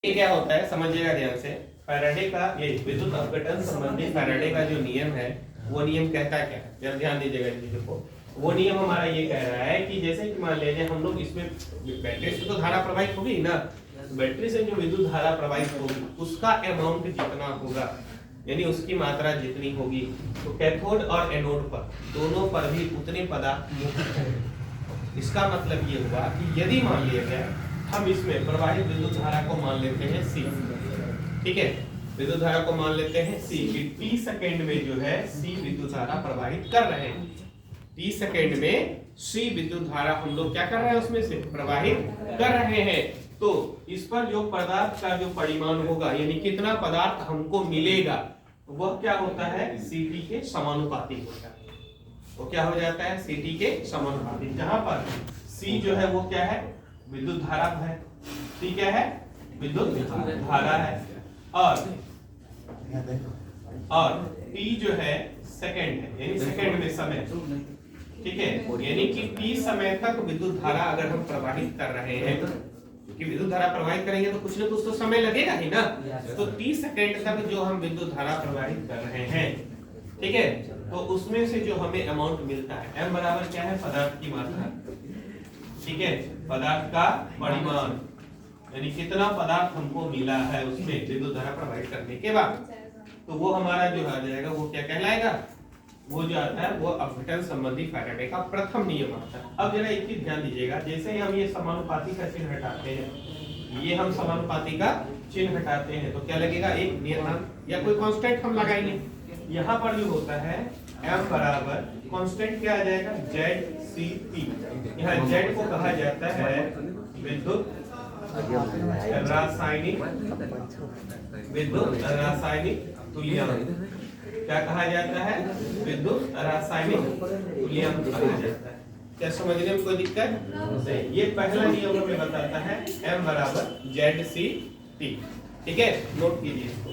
ये क्या होता है समझिएगा ध्यान से। फैराडे का ये विद्युत अपघटन संबंधी फैराडे का जो नियम है वो नियम कहता क्या है, जरा ध्यान दीजिएगा इस चीजों को। वो नियम हमारा ये कह रहा है कि जैसे कि मान लीजिए हम लोग इसमें बैटरी से तो धारा प्रवाहित होगी ना, बैटरी से जो विद्युत धारा प्रवाहित होगी उसका अमाउंट जितना होगा यानी उसकी मात्रा जितनी होगी तो कैथोड और एनोड पर दोनों पर भी उतने पदार्थ मुक्त हैं। इसका मतलब ये हुआ कि यदि मान लिया जाए हम इसमें प्रवाहित विद्युत धारा को मान लेते हैं C, ठीक है, विद्युत धारा को मान लेते हैं C कि t सेकंड में जो है C विद्युत धारा प्रवाहित कर रहे हैं। t सेकंड में C विद्युत धारा हम लोग क्या कर रहे हैं उसमें से प्रवाहित कर रहे हैं। तो इस पर जो पदार्थ का जो परिमाण होगा यानी कितना पदार्थ हमको मिलेगा वह क्या होता है Ct के समानुपाती होता है। वो क्या हो जाता है Ct के समानुपाती, जहां पर C जो है वो क्या है विद्युत धारा है, C क्या है विद्युत धारा है और T जो है सेकंड है यानी सेकंड में समय, ठीक है, यानी कि T समय तक विद्युत धारा अगर हम प्रवाहित कर रहे हैं क्योंकि विद्युत धारा प्रवाहित करेंगे तो कुछ ना कुछ तो समय लगेगा ही ना। तो 30 सेकंड तक जो हम विद्युत धारा प्रवाहित कर रहे हैं, ठीक है, तो उसमें से जो हमें अमाउंट मिलता है m बराबर क्या है पदार्थ की मात्रा, ठीक है, पदार्थ का परिमाण यानी कितना पदार्थ हमको मिला है उसमें विद्युत धारा प्रवाहित करने के बाद, तो वो हमारा जो आ जाएगा वो क्या कहलाएगा, वो जो आता है वो अपघटन संबंधी फैराडे का प्रथम नियम आता है। अब जरा एक चीज ध्यान दीजिएगा, जैसे ही हम ये समानुपाती का चिन्ह हटाते हैं, ये हम समानुपाती का चिन्ह हटाते हैं तो क्या लगेगा एक नियतांक या कोई कांस्टेंट हम लगाएंगे। यहाँ पर जो होता है m बराबर कांस्टेंट क्या आ जाएगा ZCP, यहाँ Z को कहा जाता है विद्युत रासायनिक तुल्यांक, क्या कहा जाता है विद्युत रासायनिक तुल्यांक कहा जाता है। क्या समझने में कोई दिक्कत नहीं। ये पहला नियम हमें बताता है m बराबर ZCT, ठीक है, नोट कीजिए इसको।